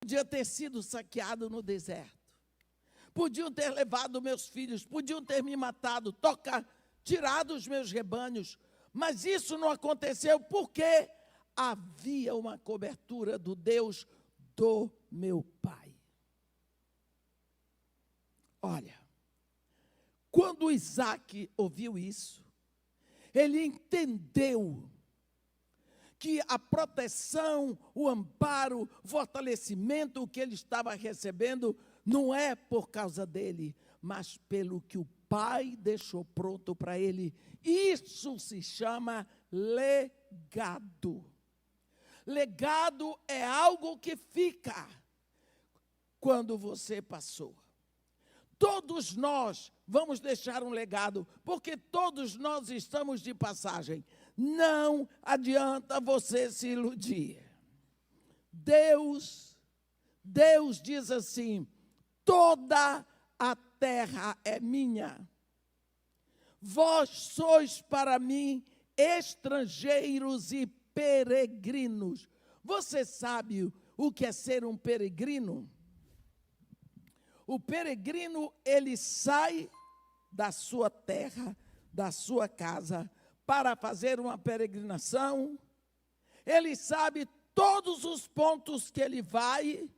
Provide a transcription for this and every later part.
Podia ter sido saqueado no deserto. Podiam ter levado meus filhos, podiam ter me matado, tirado os meus rebanhos. Mas isso não aconteceu porque havia uma cobertura do Deus do meu pai. Olha, quando Isaac ouviu isso, ele entendeu que a proteção, o amparo, o fortalecimento que ele estava recebendo não é por causa dele, mas pelo que o pai deixou pronto para ele. Isso se chama legado. Legado é algo que fica quando você passou. Todos nós vamos deixar um legado, porque todos nós estamos de passagem. Não adianta você se iludir. Deus diz assim: toda a terra é minha. Vós sois para mim estrangeiros e peregrinos. Você sabe o que é ser um peregrino? O peregrino, ele sai da sua terra, da sua casa, para fazer uma peregrinação. Ele sabe todos os pontos que ele vai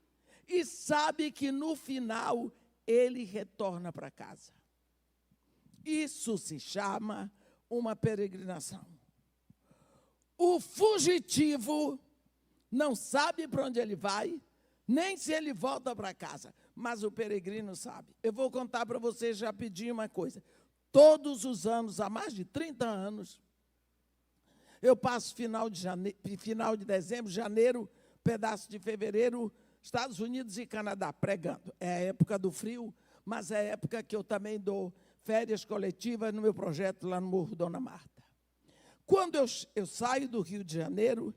e sabe que no final ele retorna para casa. Isso se chama uma peregrinação. O fugitivo não sabe para onde ele vai, nem se ele volta para casa, mas o peregrino sabe. Eu vou contar para vocês rapidinho uma coisa. Todos os anos, há mais de 30 anos, eu passo final de dezembro, janeiro, pedaço de fevereiro, Estados Unidos e Canadá, pregando. É a época do frio, mas é a época que eu também dou férias coletivas no meu projeto lá no Morro Dona Marta. Quando eu saio do Rio de Janeiro,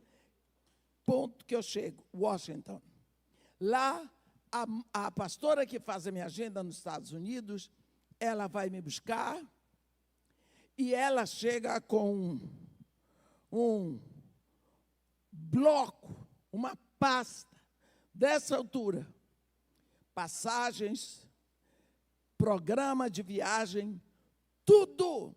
ponto que eu chego, Washington. Lá, a pastora que faz a minha agenda nos Estados Unidos, ela vai me buscar e ela chega com um bloco, uma pasta dessa altura, passagens, programa de viagem, tudo,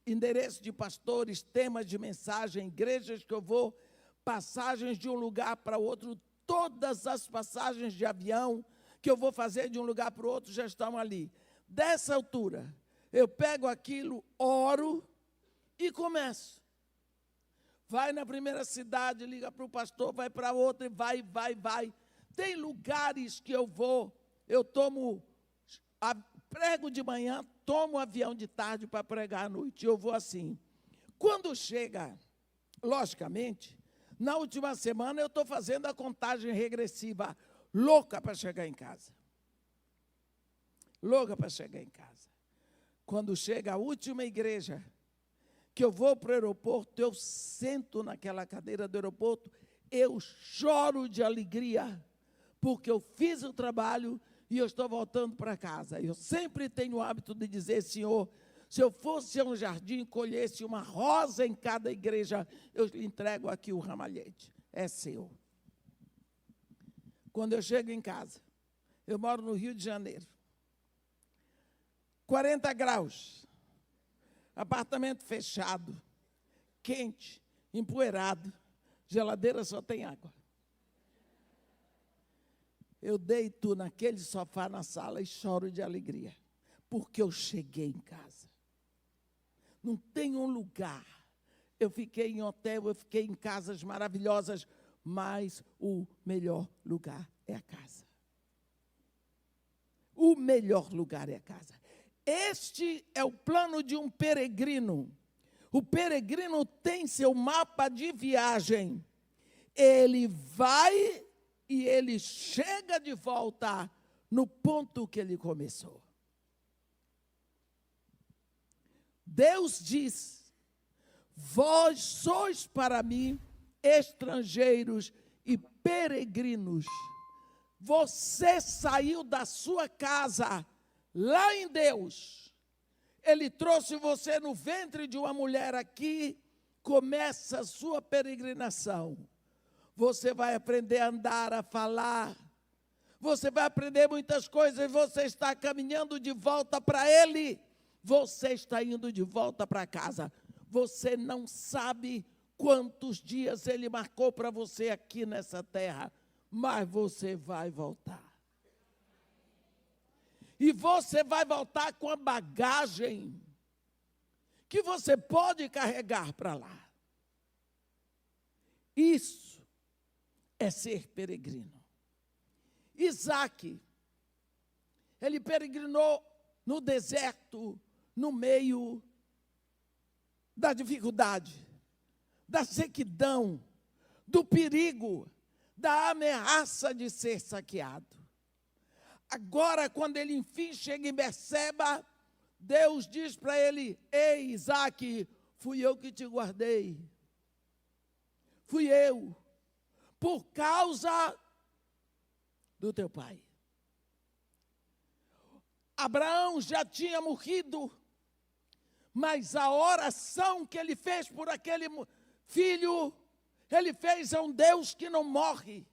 endereço de pastores, temas de mensagem, igrejas que eu vou, passagens de um lugar para outro, todas as passagens de avião que eu vou fazer de um lugar para o outro já estão ali. Dessa altura, eu pego aquilo, oro e começo. Vai na primeira cidade, liga para o pastor, vai para outra e vai. Tem lugares que eu vou, prego de manhã, tomo avião de tarde para pregar à noite. Eu vou assim. Quando chega, logicamente, na última semana eu estou fazendo a contagem regressiva, louca para chegar em casa. Louca para chegar em casa. Quando chega a última igreja, que eu vou para o aeroporto, eu sento naquela cadeira do aeroporto, eu choro de alegria, porque eu fiz o trabalho e eu estou voltando para casa. Eu sempre tenho o hábito de dizer: Senhor, se eu fosse a um jardim e colhesse uma rosa em cada igreja, eu lhe entrego aqui o ramalhete, é seu. Quando eu chego em casa, eu moro no Rio de Janeiro, 40 graus, apartamento fechado, quente, empoeirado, geladeira só tem água. Eu deito naquele sofá na sala e choro de alegria, porque eu cheguei em casa. Não tem um lugar. Eu fiquei em hotel, eu fiquei em casas maravilhosas, mas o melhor lugar é a casa. O melhor lugar é a casa. Este é o plano de um peregrino. O peregrino tem seu mapa de viagem. Ele vai e ele chega de volta no ponto que ele começou. Deus diz: vós sois para mim estrangeiros e peregrinos. Você saiu da sua casa lá em Deus. Ele trouxe você no ventre de uma mulher aqui. Começa a sua peregrinação. Você vai aprender a andar, a falar, você vai aprender muitas coisas, você está caminhando de volta para Ele, você está indo de volta para casa. Você não sabe quantos dias Ele marcou para você aqui nessa terra, mas você vai voltar. E você vai voltar com a bagagem que você pode carregar para lá. Isso é ser peregrino. Isaac, ele peregrinou no deserto, no meio da dificuldade, da sequidão, do perigo, da ameaça de ser saqueado. Agora, quando ele enfim chega em Berseba, Deus diz para ele: ei, Isaac, fui eu que te guardei. Fui eu, por causa do teu pai. Abraão já tinha morrido, mas a oração que ele fez por aquele filho, ele fez a um Deus que não morre.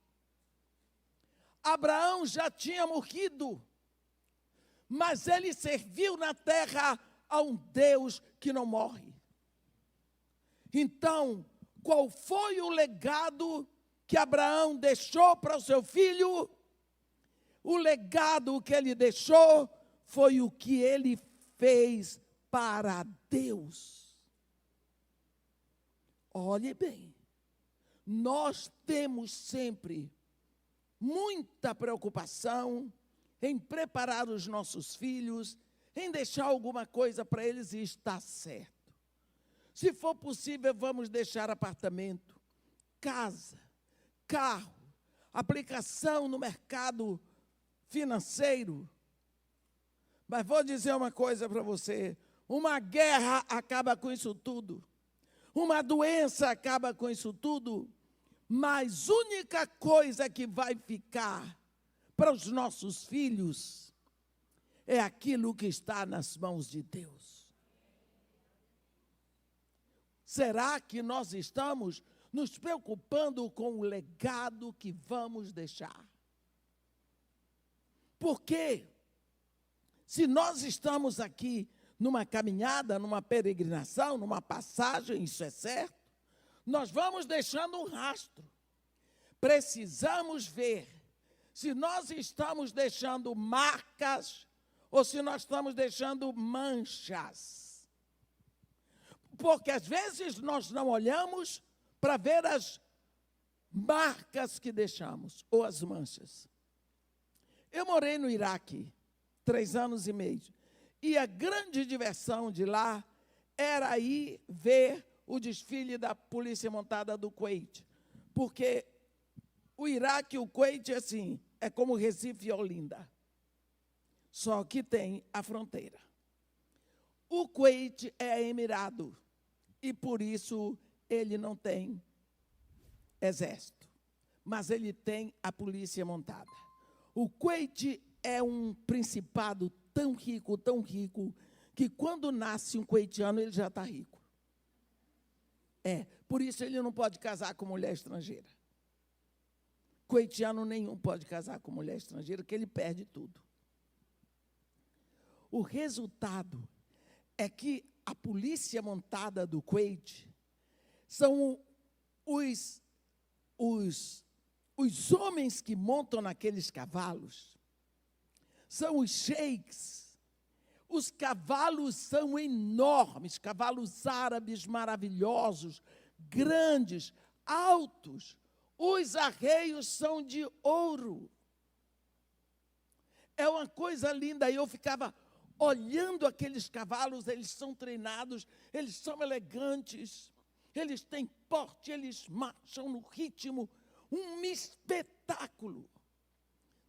Abraão já tinha morrido, mas ele serviu na terra a um Deus que não morre. Então, qual foi o legado que Abraão deixou para o seu filho? O legado que ele deixou foi o que ele fez para Deus. Olhe bem, nós temos sempre muita preocupação em preparar os nossos filhos, em deixar alguma coisa para eles e está certo. Se for possível, vamos deixar apartamento, casa, carro, aplicação no mercado financeiro. Mas vou dizer uma coisa para você: uma guerra acaba com isso tudo, uma doença acaba com isso tudo, mas a única coisa que vai ficar para os nossos filhos é aquilo que está nas mãos de Deus. Será que nós estamos nos preocupando com o legado que vamos deixar? Porque se nós estamos aqui numa caminhada, numa peregrinação, numa passagem, isso é certo, nós vamos deixando um rastro. Precisamos ver se nós estamos deixando marcas ou se nós estamos deixando manchas. Porque às vezes nós não olhamos para ver as marcas que deixamos ou as manchas. Eu morei no Iraque 3 anos e meio. E a grande diversão de lá era ir ver o desfile da Polícia Montada do Kuwait. Porque o Iraque e o Kuwait, assim, é como Recife e Olinda. Só que tem a fronteira. O Kuwait é emirado. E por isso ele não tem exército. Mas ele tem a polícia montada. O Kuwait é um principado tão rico, que quando nasce um kuwaitiano, ele já está rico. Por isso ele não pode casar com mulher estrangeira. Kuwaitiano nenhum pode casar com mulher estrangeira, porque ele perde tudo. O resultado é que a polícia montada do Kuwait são os homens que montam naqueles cavalos, são os sheiks. Os cavalos são enormes, cavalos árabes maravilhosos, grandes, altos. Os arreios são de ouro. É uma coisa linda. E eu ficava olhando aqueles cavalos, eles são treinados, eles são elegantes, eles têm porte, eles marcham no ritmo, um espetáculo.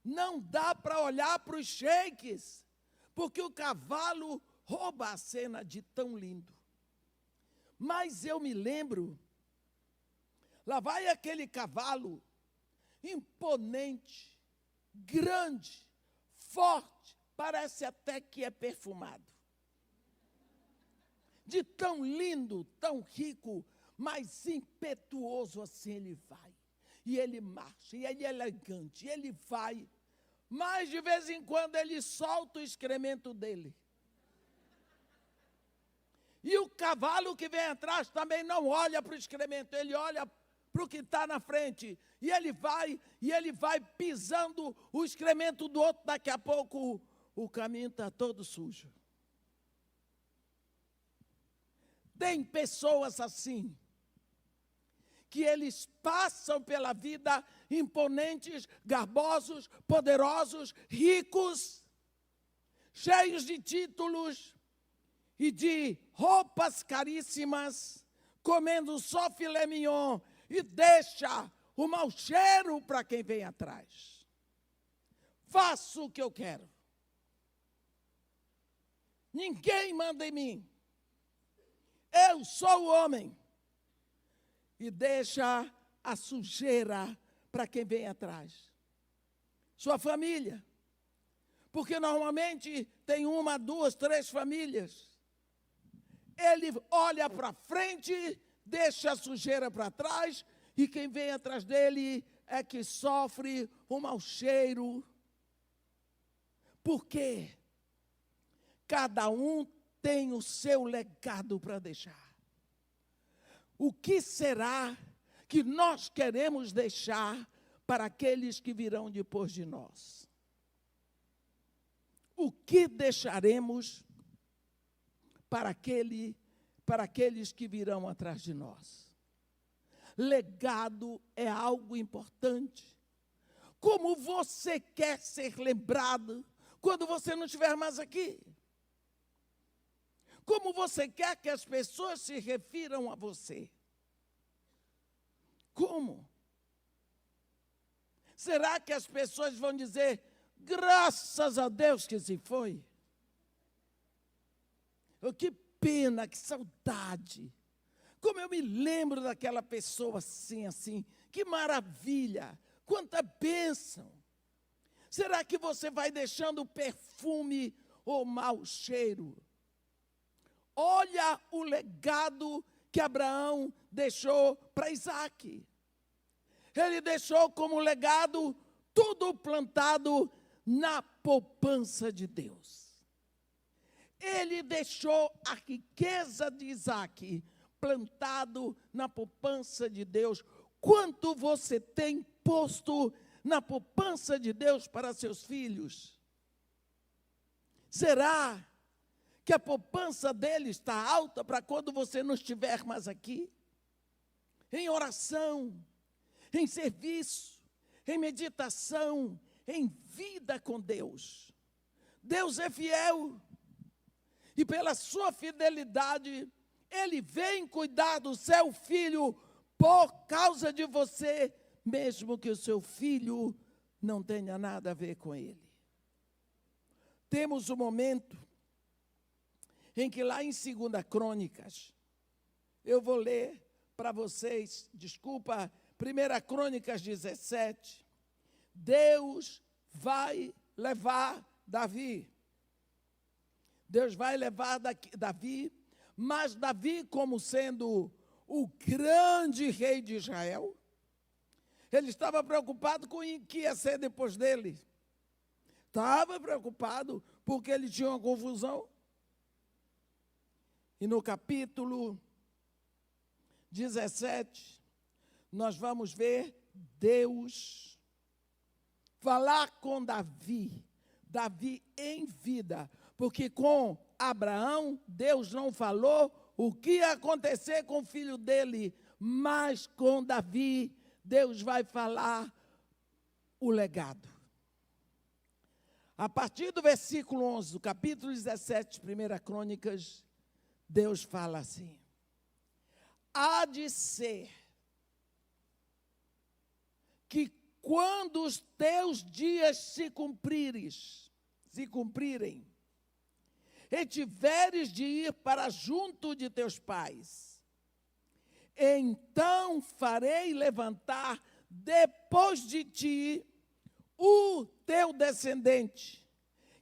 Não dá para olhar para os sheiks, porque o cavalo rouba a cena de tão lindo. Mas eu me lembro, lá vai aquele cavalo imponente, grande, forte, parece até que é perfumado. De tão lindo, tão rico, mas impetuoso assim ele vai. E ele marcha, e ele é elegante, e ele vai. mas de vez em quando ele solta o excremento dele. E o cavalo que vem atrás também não olha para o excremento, ele olha para o que está na frente. E ele vai pisando o excremento do outro, daqui a pouco o caminho está todo sujo. Tem pessoas assim, que eles passam pela vida imponentes, garbosos, poderosos, ricos, cheios de títulos e de roupas caríssimas, comendo só filé mignon e deixa o mau cheiro para quem vem atrás. Faço o que eu quero. Ninguém manda em mim. Eu sou o homem. E deixa a sujeira para quem vem atrás. Sua família. Porque normalmente tem 1, 2, 3 famílias. Ele olha para frente, deixa a sujeira para trás, e quem vem atrás dele é que sofre um mau cheiro. Por quê? Cada um tem o seu legado para deixar. O que será que nós queremos deixar para aqueles que virão depois de nós? O que deixaremos para aqueles que virão atrás de nós? Legado é algo importante. Como você quer ser lembrado quando você não estiver mais aqui? Como você quer que as pessoas se refiram a você? Como? Será que as pessoas vão dizer, graças a Deus que se foi? Oh, que pena, que saudade. Como eu me lembro daquela pessoa assim, que maravilha, quanta bênção. Será que você vai deixando perfume ou mau cheiro? Olha o legado que Abraão deixou para Isaac. Ele deixou como legado tudo plantado na poupança de Deus. Ele deixou a riqueza de Isaac plantado na poupança de Deus. Quanto você tem posto na poupança de Deus para seus filhos? Será que a poupança dele está alta para quando você não estiver mais aqui? Em oração, em serviço, em meditação, em vida com Deus. Deus é fiel. E pela sua fidelidade, Ele vem cuidar do seu filho por causa de você, mesmo que o seu filho não tenha nada a ver com ele. Temos um momento em que lá em 2 Crônicas, eu vou ler para vocês, 1 Crônicas 17, Deus vai levar Davi. Deus vai levar Davi, mas Davi, como sendo o grande rei de Israel, ele estava preocupado com o que ia ser depois dele. Estava preocupado porque ele tinha uma confusão. E no capítulo 17, nós vamos ver Deus falar com Davi em vida, porque com Abraão, Deus não falou o que ia acontecer com o filho dele, mas com Davi, Deus vai falar o legado. A partir do versículo 11, do capítulo 17, 1 Crônicas, Deus fala assim: há de ser que quando os teus dias se cumprirem, e tiveres de ir para junto de teus pais, então farei levantar depois de ti o teu descendente,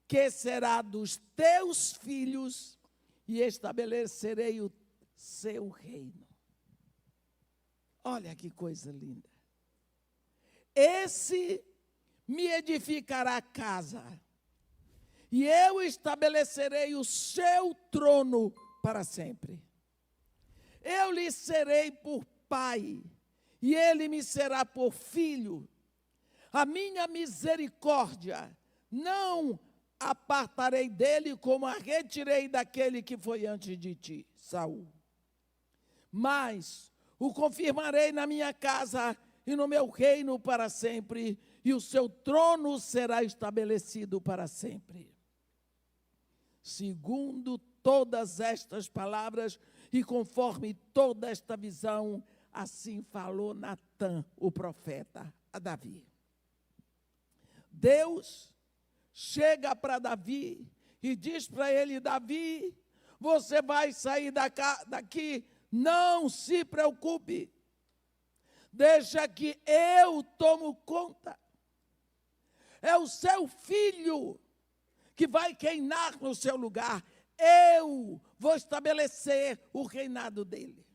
que será dos teus filhos, e estabelecerei o seu reino. Olha que coisa linda. Esse me edificará casa, e eu estabelecerei o seu trono para sempre. Eu lhe serei por pai, e ele me será por filho. A minha misericórdia não apartarei dele, como a retirei daquele que foi antes de ti, Saul. Mas o confirmarei na minha casa e no meu reino para sempre, e o seu trono será estabelecido para sempre. Segundo todas estas palavras e conforme toda esta visão, assim falou Natã, o profeta, a Davi. Deus chega para Davi e diz para ele: Davi, você vai sair daqui, não se preocupe, deixa que eu tomo conta. É o seu filho que vai reinar no seu lugar. Eu vou estabelecer o reinado dele.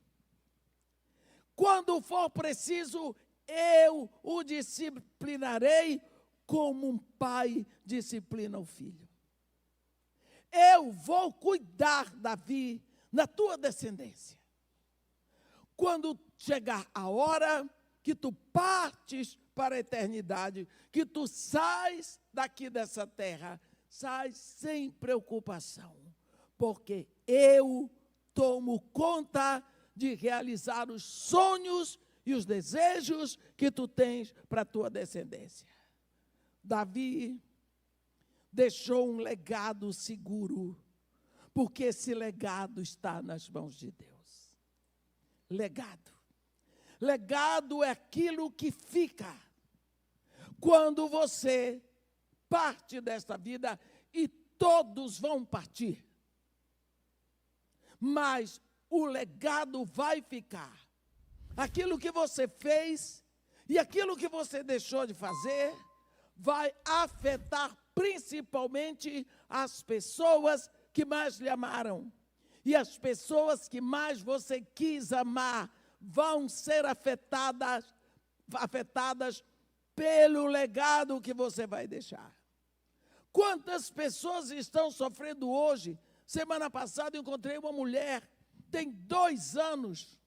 Quando for preciso, eu o disciplinarei como um pai disciplina o filho. Eu vou cuidar, Davi, na tua descendência. Quando chegar a hora que tu partes para a eternidade, que tu sais daqui dessa terra, sais sem preocupação, porque eu tomo conta de realizar os sonhos e os desejos que tu tens para a tua descendência. Davi deixou um legado seguro, porque esse legado está nas mãos de Deus. Legado. Legado é aquilo que fica quando você parte desta vida, e todos vão partir. Mas o legado vai ficar. Aquilo que você fez e aquilo que você deixou de fazer vai afetar principalmente as pessoas que mais lhe amaram. E as pessoas que mais você quis amar vão ser afetadas pelo legado que você vai deixar. Quantas pessoas estão sofrendo hoje? Semana passada eu encontrei uma mulher, tem 2 anos,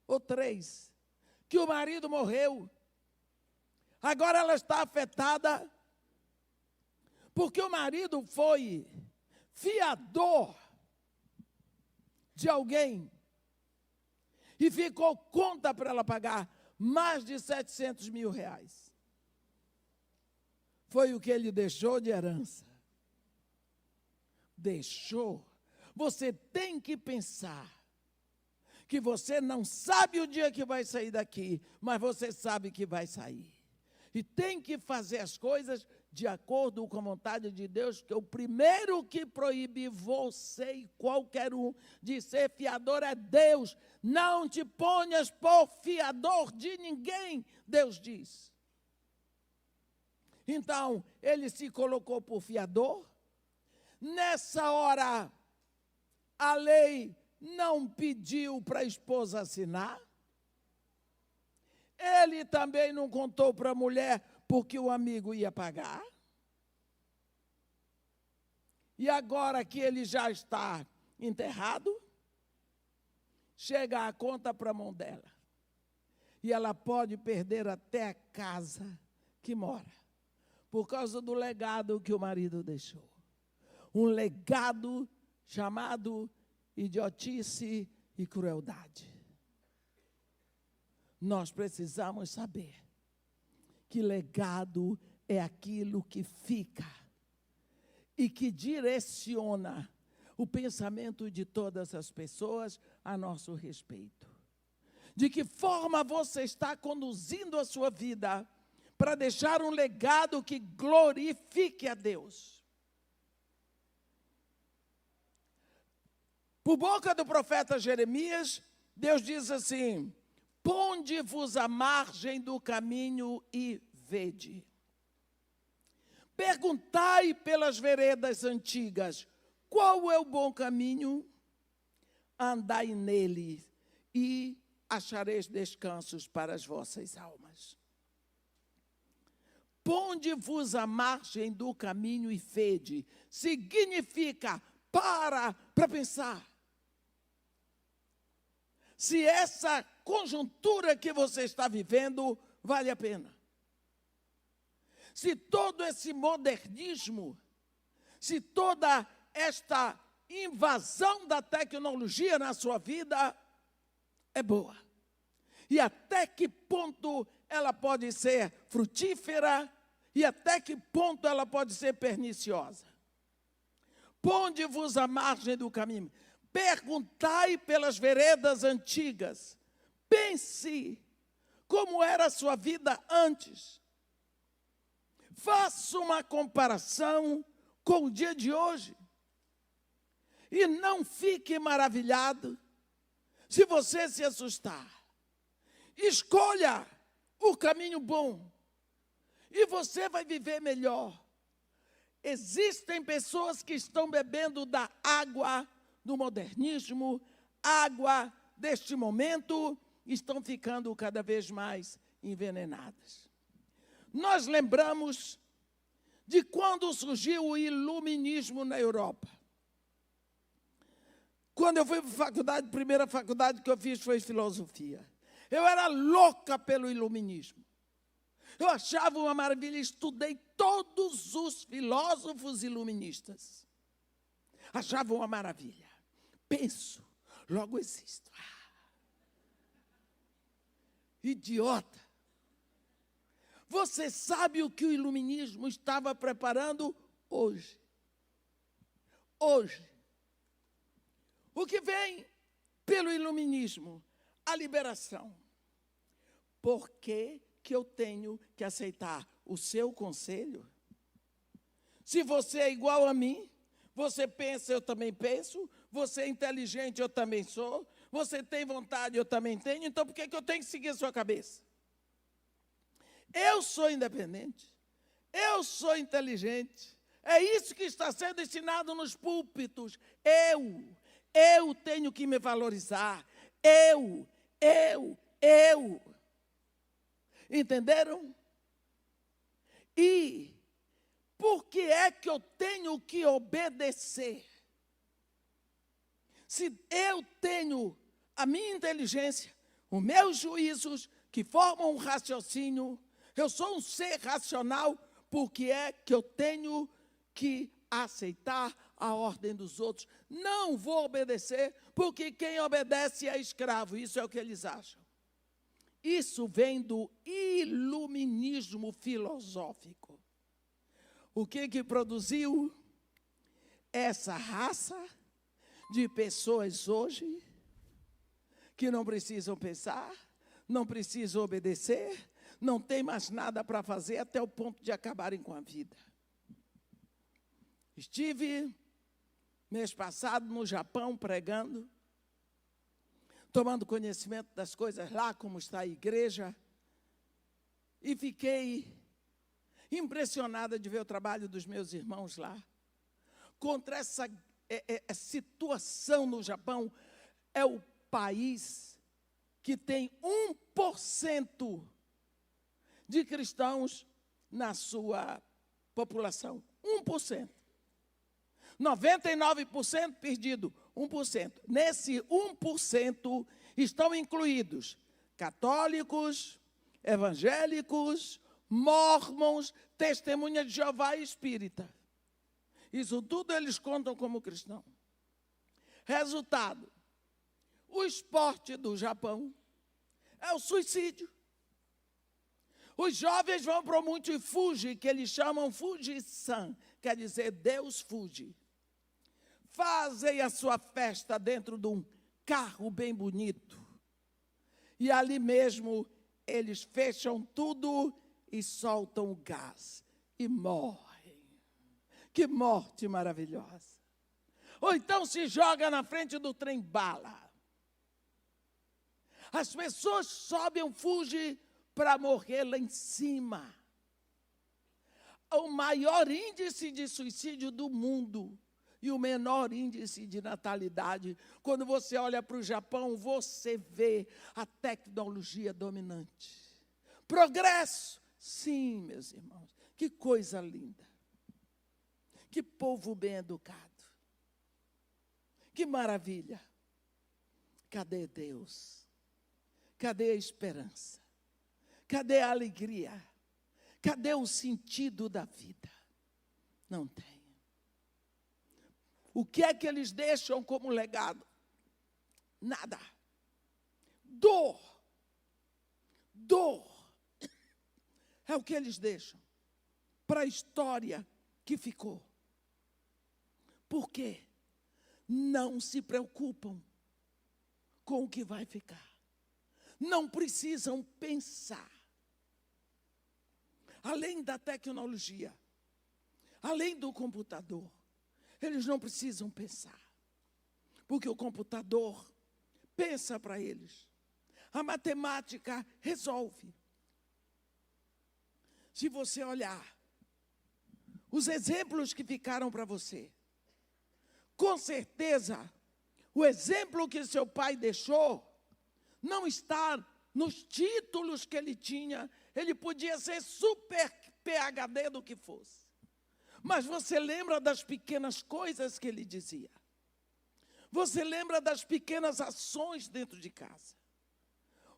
ou 3, que o marido morreu. Agora ela está afetada, porque o marido foi fiador de alguém e ficou conta para ela pagar mais de 700 mil reais. Foi o que ele deixou de herança. Deixou. Você tem que pensar que você não sabe o dia que vai sair daqui, mas você sabe que vai sair. E tem que fazer as coisas de acordo com a vontade de Deus, que o primeiro que proíbe você e qualquer um de ser fiador é Deus. Não te ponhas por fiador de ninguém, Deus diz. Então, ele se colocou por fiador. Nessa hora, a lei não pediu para a esposa assinar. Ele também não contou para a mulher porque o amigo ia pagar. E agora que ele já está enterrado, chega a conta para a mão dela. E ela pode perder até a casa que mora, por causa do legado que o marido deixou. Um legado chamado idiotice e crueldade. Nós precisamos saber que legado é aquilo que fica e que direciona o pensamento de todas as pessoas a nosso respeito. De que forma você está conduzindo a sua vida para deixar um legado que glorifique a Deus. Por boca do profeta Jeremias, Deus diz assim: ponde-vos à margem do caminho e vede. Perguntai pelas veredas antigas, qual é o bom caminho? Andai nele e achareis descansos para as vossas almas. Ponde-vos à margem do caminho e fede. Significa para pensar. Se essa conjuntura que você está vivendo vale a pena. Se todo esse modernismo, se toda esta invasão da tecnologia na sua vida é boa. E até que ponto ela pode ser frutífera e até que ponto ela pode ser perniciosa. Ponde-vos à margem do caminho. Perguntai pelas veredas antigas. Pense como era a sua vida antes. Faça uma comparação com o dia de hoje. E não fique maravilhado se você se assustar. Escolha o caminho bom e você vai viver melhor. Existem pessoas que estão bebendo da água do modernismo, água deste momento, estão ficando cada vez mais envenenadas. Nós lembramos de quando surgiu o iluminismo na Europa. Quando eu fui para a faculdade, a primeira faculdade que eu fiz foi filosofia. Eu era louca pelo iluminismo. Eu achava uma maravilha, estudei todos os filósofos iluministas. Achava uma maravilha. Penso, logo existo. Idiota. Você sabe o que o iluminismo estava preparando hoje? Hoje. O que vem pelo iluminismo? A liberação. Por que eu tenho que aceitar o seu conselho? Se você é igual a mim, você pensa, eu também penso, você é inteligente, eu também sou, você tem vontade, eu também tenho, então por que eu tenho que seguir a sua cabeça? Eu sou independente, eu sou inteligente, é isso que está sendo ensinado nos púlpitos. Eu tenho que me valorizar, eu. Entenderam? E por que é que eu tenho que obedecer? Se eu tenho a minha inteligência, os meus juízos, que formam um raciocínio, eu sou um ser racional, por que é que eu tenho que aceitar a ordem dos outros? Não vou obedecer, porque quem obedece é escravo, isso é o que eles acham. Isso vem do iluminismo filosófico. O que produziu essa raça de pessoas hoje que não precisam pensar, não precisam obedecer, não tem mais nada para fazer até o ponto de acabarem com a vida. Estive mês passado no Japão pregando, tomando conhecimento das coisas lá, como está a igreja, e fiquei impressionada de ver o trabalho dos meus irmãos lá. Contra essa situação no Japão, é o país que tem 1% de cristãos na sua população. 1%. 99% perdido, 1%. Nesse 1% estão incluídos católicos, evangélicos, mórmons, testemunha de Jeová e espírita. Isso tudo eles contam como cristão. Resultado, o esporte do Japão é o suicídio. Os jovens vão para o Monte Fuji, que eles chamam Fuji-san, quer dizer Deus Fuji. Fazem a sua festa dentro de um carro bem bonito. E ali mesmo eles fecham tudo e soltam o gás. E morrem. Que morte maravilhosa. Ou então se joga na frente do trem-bala. As pessoas sobem o Fuji para morrer lá em cima. O maior índice de suicídio do mundo e o menor índice de natalidade. Quando você olha para o Japão, você vê a tecnologia dominante. Progresso, Sim, meus irmãos, que coisa linda. Que povo bem educado. Que maravilha. Cadê Deus? Cadê a esperança? Cadê a alegria? Cadê o sentido da vida? Não tem. O que é que eles deixam como legado? Nada. Dor. Dor. É o que eles deixam para a história que ficou. Por quê? Não se preocupam com o que vai ficar. Não precisam pensar. Além da tecnologia, além do computador, eles não precisam pensar. Porque o computador pensa para eles. A matemática resolve. Se você olhar os exemplos que ficaram para você, com certeza, o exemplo que seu pai deixou não está nos títulos que ele tinha. Ele podia ser super PhD do que fosse. Mas você lembra das pequenas coisas que ele dizia. Você lembra das pequenas ações dentro de casa.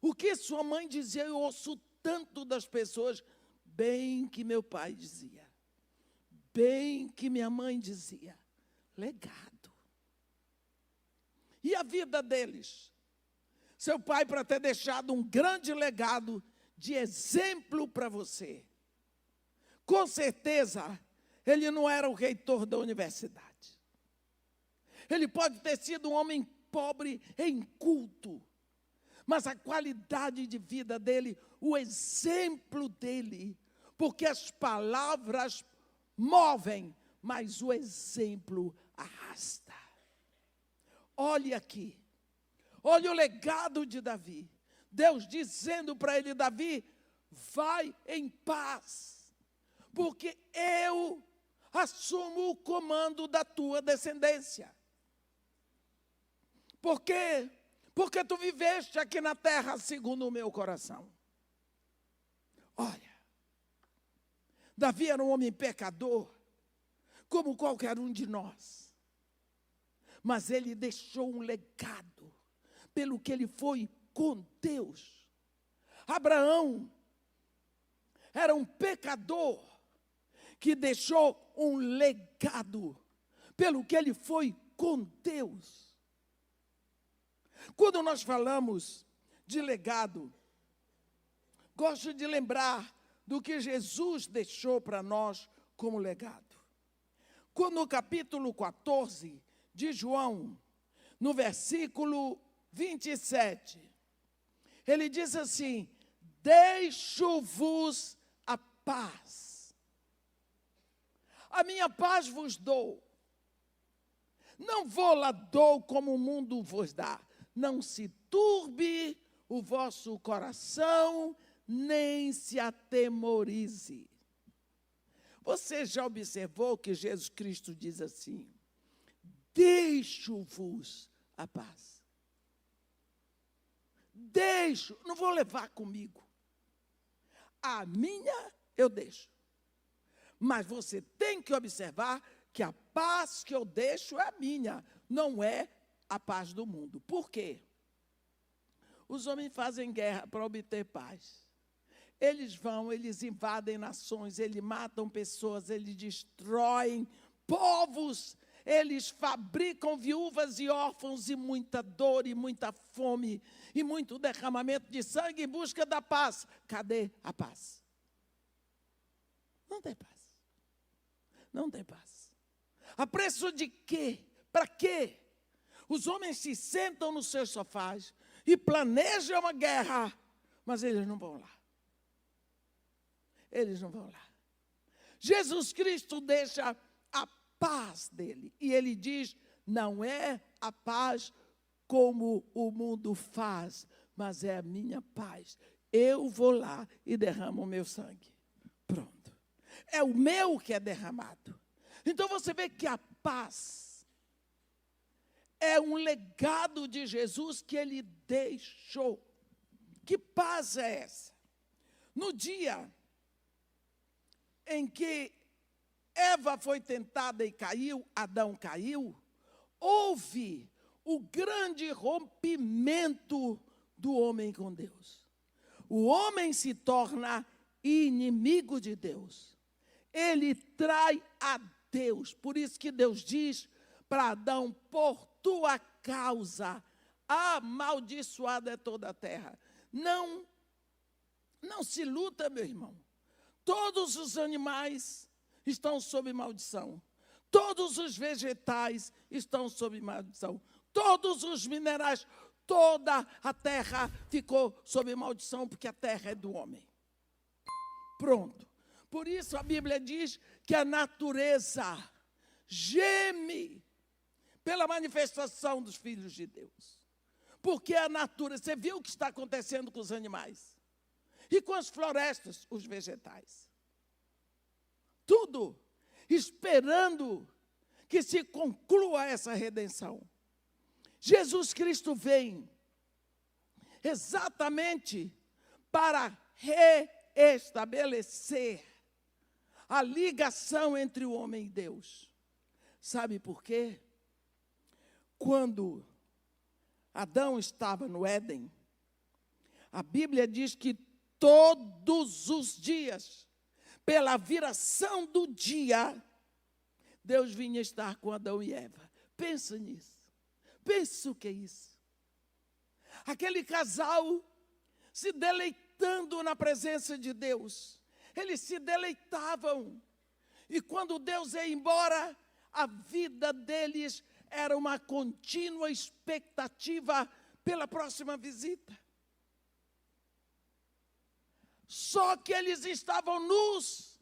O que sua mãe dizia, eu ouço tanto das pessoas, bem que meu pai dizia, bem que minha mãe dizia. Legado. E a vida deles? Seu pai, para ter deixado um grande legado de exemplo para você. Com certeza, ele não era o reitor da universidade. Ele pode ter sido um homem pobre em culto, mas a qualidade de vida dele, o exemplo dele, porque as palavras movem, mas o exemplo arrasta. Olhe aqui, olhe o legado de Davi. Deus dizendo para ele, Davi, vai em paz, porque eu assumo o comando da tua descendência. Por quê? Porque tu viveste aqui na terra segundo o meu coração. Olha, Davi era um homem pecador, como qualquer um de nós. Mas ele deixou um legado, pelo que ele foi com Deus. Abraão era um pecador, que deixou um legado, pelo que ele foi com Deus. Quando nós falamos de legado, gosto de lembrar do que Jesus deixou para nós como legado. Quando no capítulo 14 de João, no versículo 27, ele diz assim, deixo-vos a paz. A minha paz vos dou. Não vou lá dou como o mundo vos dá. Não se turbe o vosso coração, nem se atemorize. Você já observou que Jesus Cristo diz assim, deixo-vos a paz. Deixo, não vou levar comigo. A minha eu deixo. Mas você tem que observar que a paz que eu deixo é a minha, não é a paz do mundo. Por quê? Os homens fazem guerra para obter paz. Eles vão, eles invadem nações, eles matam pessoas, eles destroem povos, eles fabricam viúvas e órfãos e muita dor e muita fome e muito derramamento de sangue em busca da paz. Cadê a paz? Não tem paz. Não tem paz. A preço de quê? Para quê? Os homens se sentam nos seus sofás e planejam uma guerra, mas eles não vão lá. Eles não vão lá. Jesus Cristo deixa a paz dele. E ele diz, não é a paz como o mundo faz, mas é a minha paz. Eu vou lá e derramo o meu sangue. Pronto. É o meu que é derramado. Então você vê que a paz é um legado de Jesus que ele deixou. Que paz é essa? No dia em que Eva foi tentada e caiu, Adão caiu, houve o grande rompimento do homem com Deus. O homem se torna inimigo de Deus. Ele trai a Deus. Por isso que Deus diz para Adão: por tua causa, amaldiçoada é toda a terra. Não se luta, meu irmão. Todos os animais estão sob maldição. Todos os vegetais estão sob maldição. Todos os minerais, toda a terra ficou sob maldição, porque a terra é do homem. Pronto. Por isso a Bíblia diz que a natureza geme pela manifestação dos filhos de Deus. Porque a natureza, você viu o que está acontecendo com os animais? E com as florestas, os vegetais. Tudo esperando que se conclua essa redenção. Jesus Cristo vem exatamente para reestabelecer a ligação entre o homem e Deus. Sabe por quê? Quando Adão estava no Éden, a Bíblia diz que todos os dias, pela viração do dia, Deus vinha estar com Adão e Eva. Pensa nisso. Pensa o que é isso. Aquele casal se deleitando na presença de Deus. Eles se deleitavam. E quando Deus ia embora, a vida deles era uma contínua expectativa pela próxima visita. Só que eles estavam nus.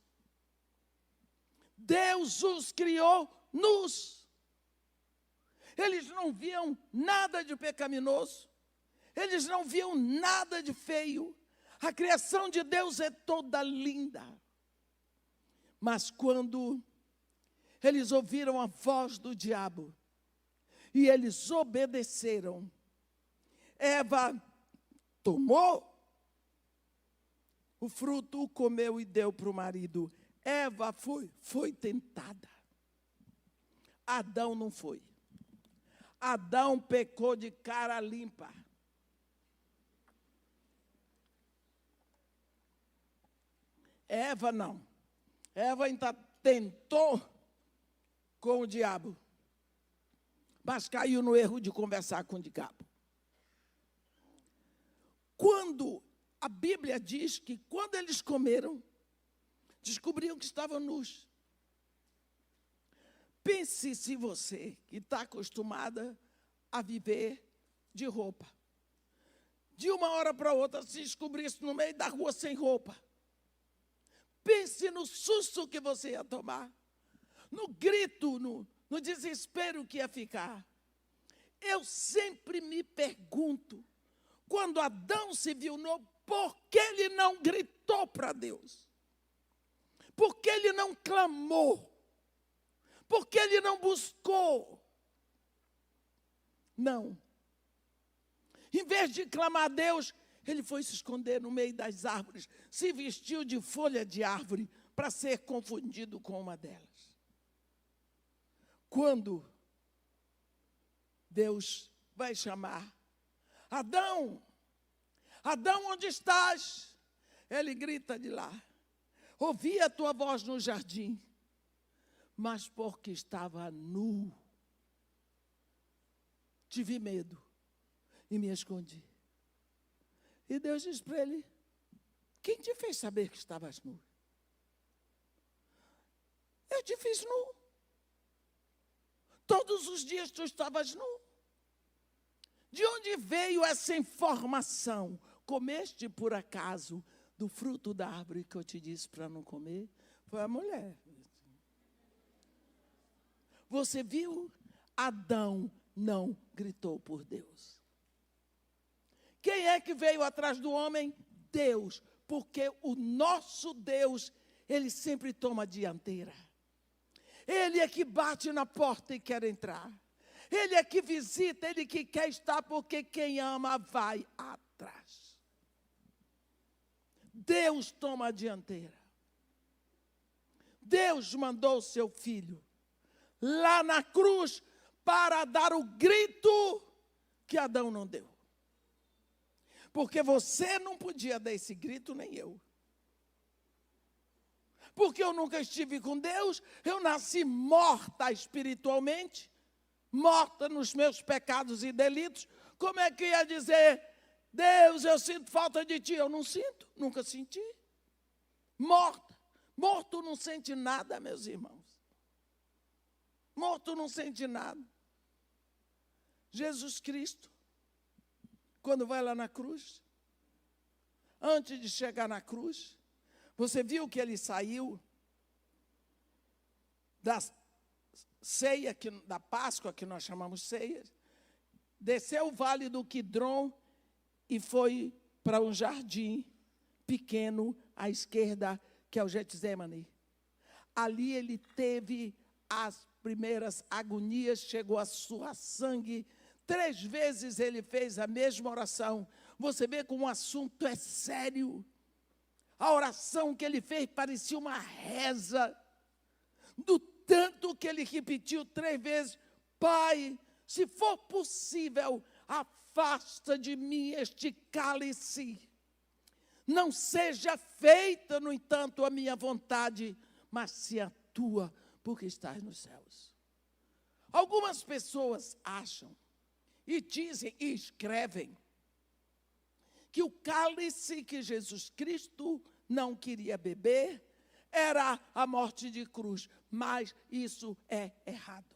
Deus os criou nus. Eles não viam nada de pecaminoso. Eles não viam nada de feio. A criação de Deus é toda linda. Mas quando eles ouviram a voz do diabo e eles obedeceram, Eva tomou o fruto, o comeu e deu para o marido. Eva foi tentada. Adão não foi. Adão pecou de cara limpa. Eva não. Eva ainda tentou com o diabo, mas caiu no erro de conversar com o diabo. Quando a Bíblia diz que quando eles comeram, descobriram que estavam nus. Pense se você, que está acostumada a viver de roupa, de uma hora para outra se descobrisse no meio da rua sem roupa. Pense no susto que você ia tomar, no grito, no desespero que ia ficar. Eu sempre me pergunto, quando Adão se viu nu, por que ele não gritou para Deus? Por que ele não clamou? Por que ele não buscou? Não. Em vez de clamar a Deus, ele foi se esconder no meio das árvores, se vestiu de folha de árvore para ser confundido com uma delas. Quando Deus vai chamar, Adão, Adão, onde estás? Ele grita de lá. Ouvi a tua voz no jardim, mas porque estava nu, tive medo e me escondi. E Deus diz para ele: quem te fez saber que estavas nu? Eu te fiz nu. Todos os dias tu estavas nu. De onde veio essa informação? Comeste por acaso do fruto da árvore que eu te disse para não comer? Foi a mulher. Você viu? Adão não gritou por Deus. Quem é que veio atrás do homem? Deus. Porque o nosso Deus, ele sempre toma a dianteira. Ele é que bate na porta e quer entrar. Ele é que visita, ele que quer estar, porque quem ama vai atrás. Deus toma a dianteira. Deus mandou o seu filho lá na cruz para dar o grito que Adão não deu. Porque você não podia dar esse grito, nem eu. Porque eu nunca estive com Deus, eu nasci morta espiritualmente, morta nos meus pecados e delitos. Como é que ia dizer, Deus, eu sinto falta de ti? Eu não sinto, nunca senti. Morta. Morto não sente nada, meus irmãos. Morto não sente nada. Jesus Cristo, quando vai lá na cruz, antes de chegar na cruz, você viu que ele saiu da ceia, da Páscoa, que nós chamamos ceia, desceu o vale do Quidrom e foi para um jardim pequeno à esquerda, que é o Getsemane. Ali ele teve as primeiras agonias, chegou a suar sangue. 3 vezes ele fez a mesma oração. Você vê como o assunto é sério. A oração que ele fez parecia uma reza. Do tanto que ele repetiu 3 vezes, Pai, se for possível, afasta de mim este cálice. Não seja feita, no entanto, a minha vontade, mas se a tua, porque estás nos céus. Algumas pessoas acham, e dizem, e escrevem, que o cálice que Jesus Cristo não queria beber era a morte de cruz. Mas isso é errado.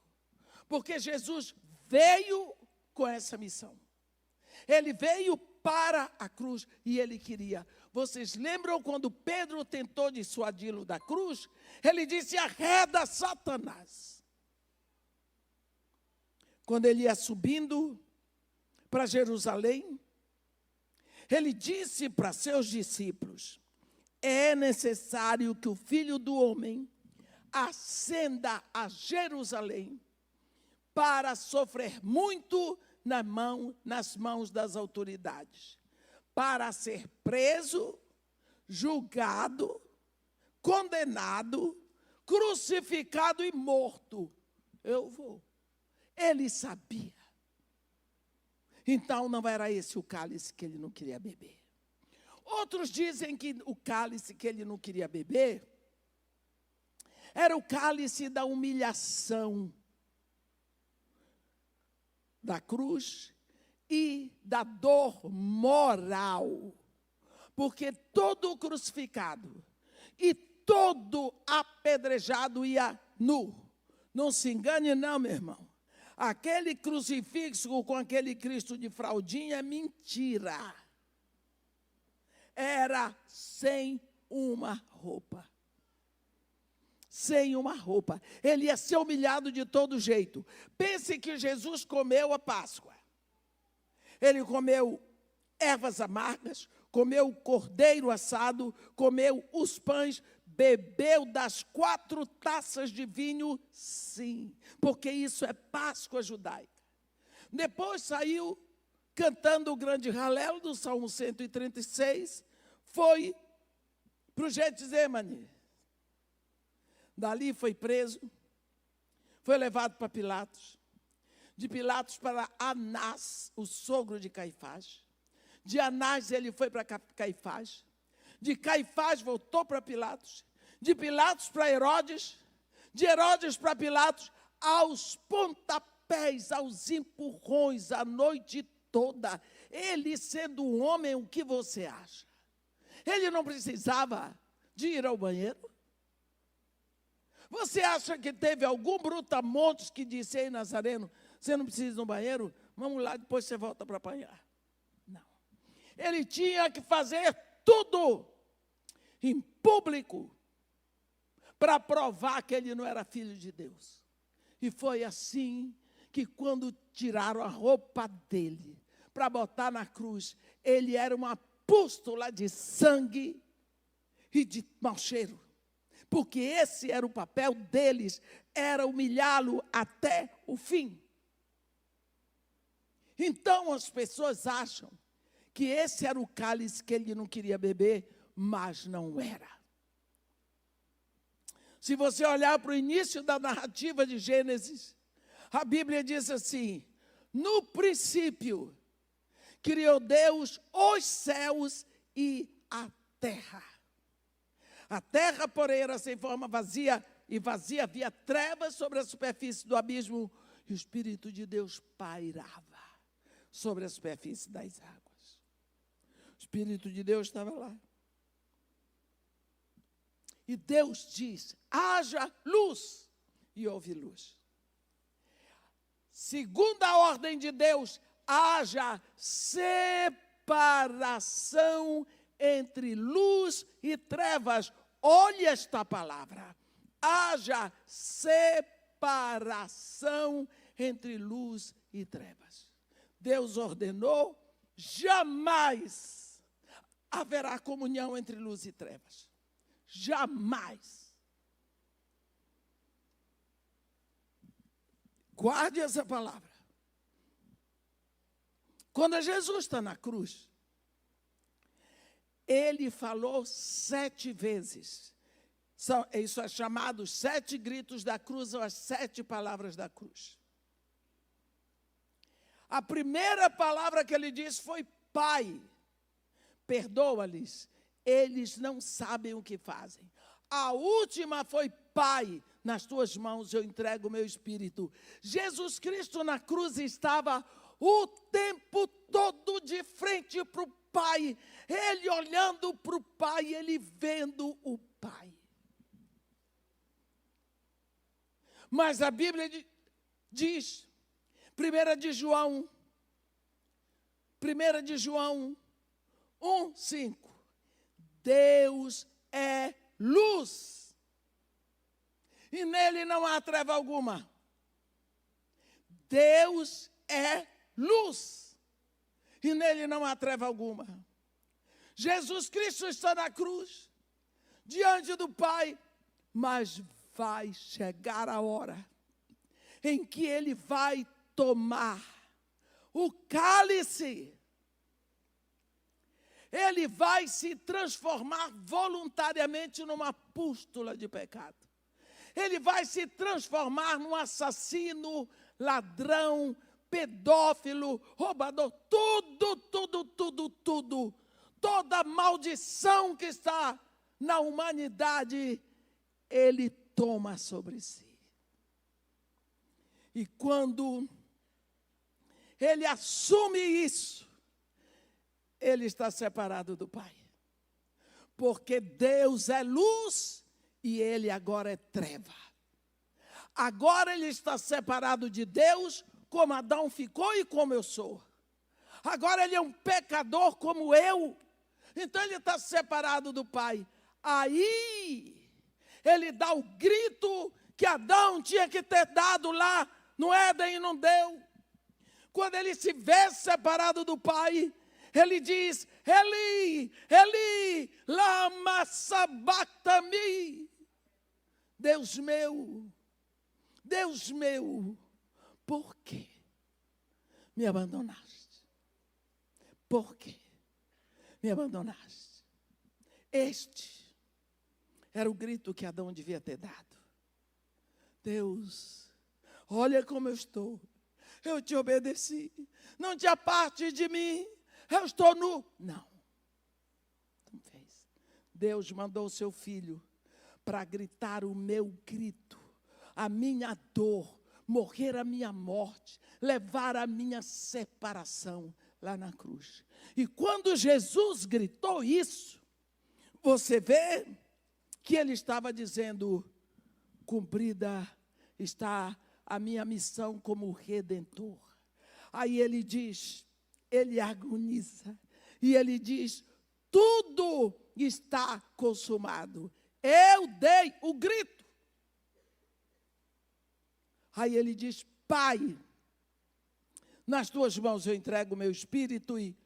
Porque Jesus veio com essa missão. Ele veio para a cruz e ele queria. Vocês lembram quando Pedro tentou dissuadi-lo da cruz? Ele disse, arreda Satanás. Quando ele ia subindo para Jerusalém, ele disse para seus discípulos, é necessário que o Filho do Homem ascenda a Jerusalém para sofrer muito nas mãos das autoridades, para ser preso, julgado, condenado, crucificado e morto. Eu vou. Ele sabia. Então, não era esse o cálice que ele não queria beber. Outros dizem que o cálice que ele não queria beber era o cálice da humilhação da cruz e da dor moral. Porque todo crucificado e todo apedrejado ia nu. Não se engane não, meu irmão. Aquele crucifixo com aquele Cristo de fraldinha é mentira. Era sem uma roupa. Sem uma roupa. Ele ia ser humilhado de todo jeito. Pense que Jesus comeu a Páscoa. Ele comeu ervas amargas, comeu cordeiro assado, comeu os pães, bebeu das 4 taças de vinho, sim, porque isso é Páscoa judaica. Depois saiu cantando o grande ralelo do Salmo 136, foi para o Getsemane. Dali foi preso, foi levado para Pilatos, de Pilatos para Anás, o sogro de Caifás. De Anás ele foi para Caifás, de Caifás voltou para Pilatos, de Pilatos para Herodes, de Herodes para Pilatos, aos pontapés, aos empurrões, a noite toda. Ele sendo um homem, o que você acha? Ele não precisava de ir ao banheiro? Você acha que teve algum brutamontes que disse, ei, Nazareno, você não precisa ir no banheiro? Vamos lá, depois você volta para apanhar. Não. Ele tinha que fazer tudo em público para provar que ele não era filho de Deus. E foi assim que quando tiraram a roupa dele para botar na cruz, ele era uma pústula de sangue e de mau cheiro. Porque esse era o papel deles, era humilhá-lo até o fim. Então as pessoas acham que esse era o cálice que ele não queria beber, mas não era. Se você olhar para o início da narrativa de Gênesis, a Bíblia diz assim: no princípio, criou Deus os céus e a terra. A terra, porém, era sem forma, vazia, e vazia havia trevas sobre a superfície do abismo, e o Espírito de Deus pairava sobre a superfície das águas. O Espírito de Deus estava lá. E Deus diz: haja luz, e houve luz. Segundo a ordem de Deus, haja separação entre luz e trevas. Olhe esta palavra. Haja separação entre luz e trevas. Deus ordenou, jamais haverá comunhão entre luz e trevas. Jamais. Guarde essa palavra. Quando Jesus está na cruz, ele falou 7 vezes. Isso é chamado 7 gritos da cruz, ou as 7 palavras da cruz. A primeira palavra que ele disse foi: Pai, perdoa-lhes, eles não sabem o que fazem. A última foi: Pai, nas tuas mãos eu entrego o meu espírito. Jesus Cristo na cruz estava o tempo todo de frente para o Pai, ele olhando para o Pai, ele vendo o Pai. Mas a Bíblia diz, 1 de João 1:5, Deus é luz, e nele não há treva alguma. Deus é luz, e nele não há treva alguma. Jesus Cristo está na cruz, diante do Pai, mas vai chegar a hora em que ele vai tomar o cálice. Ele vai se transformar voluntariamente numa pústula de pecado. Ele vai se transformar num assassino, ladrão, pedófilo, roubador, tudo. Toda maldição que está na humanidade, ele toma sobre si. E quando ele assume isso, ele está separado do Pai. Porque Deus é luz e ele agora é treva. Agora ele está separado de Deus, como Adão ficou e como eu sou. Agora ele é um pecador como eu. Então ele está separado do Pai. Aí ele dá o grito que Adão tinha que ter dado lá no Éden e não deu. Quando ele se vê separado do Pai, ele diz: Eli, Eli, lama sabachthani. Deus meu, por que me abandonaste? Por que me abandonaste? Este era o grito que Adão devia ter dado. Deus, olha como eu estou. Eu te obedeci. Não te apartes de mim. Eu estou nu. Não fez. Deus mandou o seu filho para gritar o meu grito, a minha dor, morrer a minha morte, levar a minha separação lá na cruz. E quando Jesus gritou isso, você vê que ele estava dizendo: cumprida está a minha missão como Redentor. Aí ele diz, ele agoniza, e ele diz: tudo está consumado. Eu dei o grito. Aí ele diz: Pai, nas tuas mãos eu entrego o meu espírito, e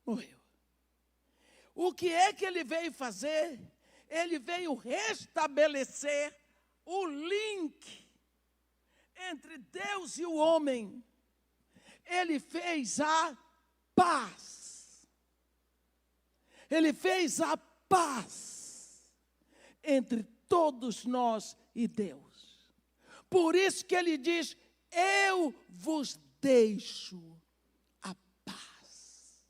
morreu. O que é que ele veio fazer? Ele veio restabelecer o link entre Deus e o homem. Ele fez a paz. Ele fez a paz. entre todos nós e Deus. Por isso que ele diz, eu vos deixo a paz.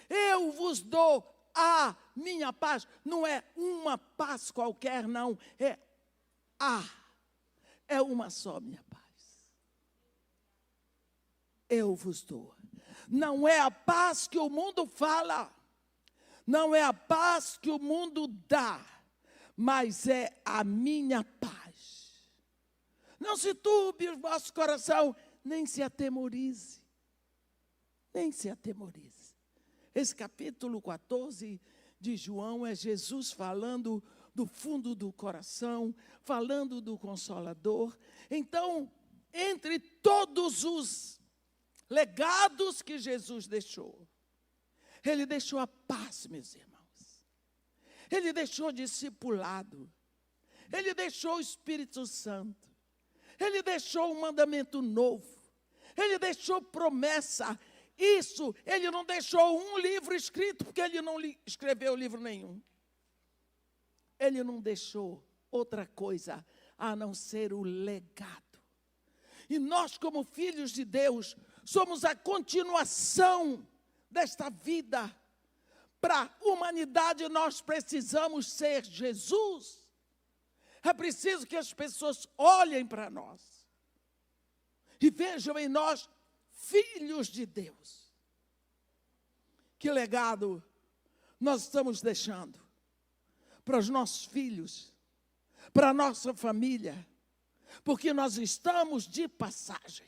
Eu vos dou a minha paz. Não é uma paz qualquer, não. É uma só minha paz. Eu vos dou. Não é a paz que o mundo fala. Não é a paz que o mundo dá. Mas é a minha paz. Não se turbe o vosso coração, nem se atemorize. Nem se atemorize. Esse capítulo 14 de João é Jesus falando do fundo do coração, falando do Consolador. Então, entre todos os legados que Jesus deixou, ele deixou a paz, meus irmãos. Ele deixou o discipulado. Ele deixou o Espírito Santo. Ele deixou um mandamento novo. Ele deixou promessa. Isso, ele não deixou um livro escrito, porque ele não escreveu livro nenhum. Ele não deixou outra coisa a não ser o legado. E nós, como filhos de Deus, somos a continuação desta vida. Para a humanidade, nós precisamos ser Jesus. É preciso que as pessoas olhem para nós e vejam em nós filhos de Deus. Que legado nós estamos deixando para os nossos filhos, para a nossa família, porque nós estamos de passagem.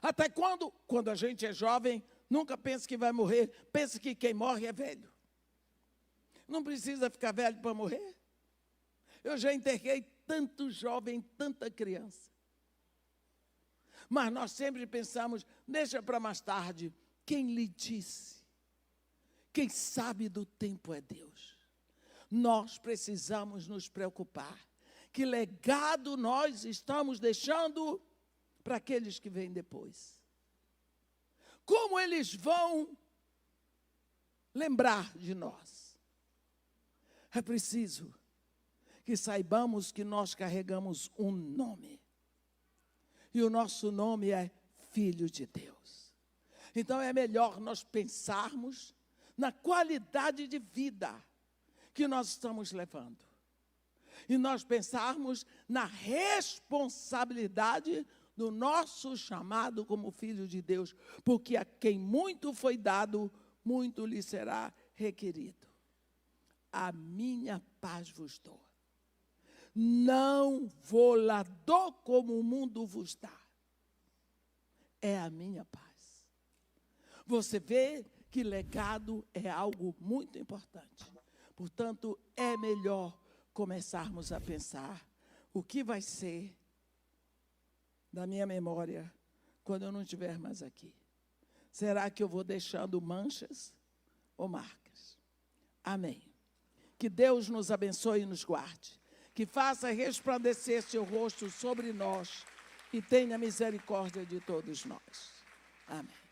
Até quando a gente é jovem, nunca pensa que vai morrer, pensa que quem morre é velho. Não precisa ficar velho para morrer. Eu já enterrei tanto jovem, tanta criança. Mas nós sempre pensamos, deixa para mais tarde. Quem lhe disse? Quem sabe do tempo é Deus. Nós precisamos nos preocupar. Que legado nós estamos deixando para aqueles que vêm depois? Como eles vão lembrar de nós? É preciso que saibamos que nós carregamos um nome. E o nosso nome é Filho de Deus. Então é melhor nós pensarmos na qualidade de vida que nós estamos levando. E nós pensarmos na responsabilidade do nosso chamado como filho de Deus, porque a quem muito foi dado, muito lhe será requerido. A minha paz vos dou. Não vou lá dou como o mundo vos dá. É a minha paz. Você vê que legado é algo muito importante. Portanto, é melhor começarmos a pensar o que vai ser da minha memória quando eu não estiver mais aqui. Será que eu vou deixando manchas ou marcas? Amém. Que Deus nos abençoe e nos guarde. Que faça resplandecer seu rosto sobre nós e tenha misericórdia de todos nós. Amém.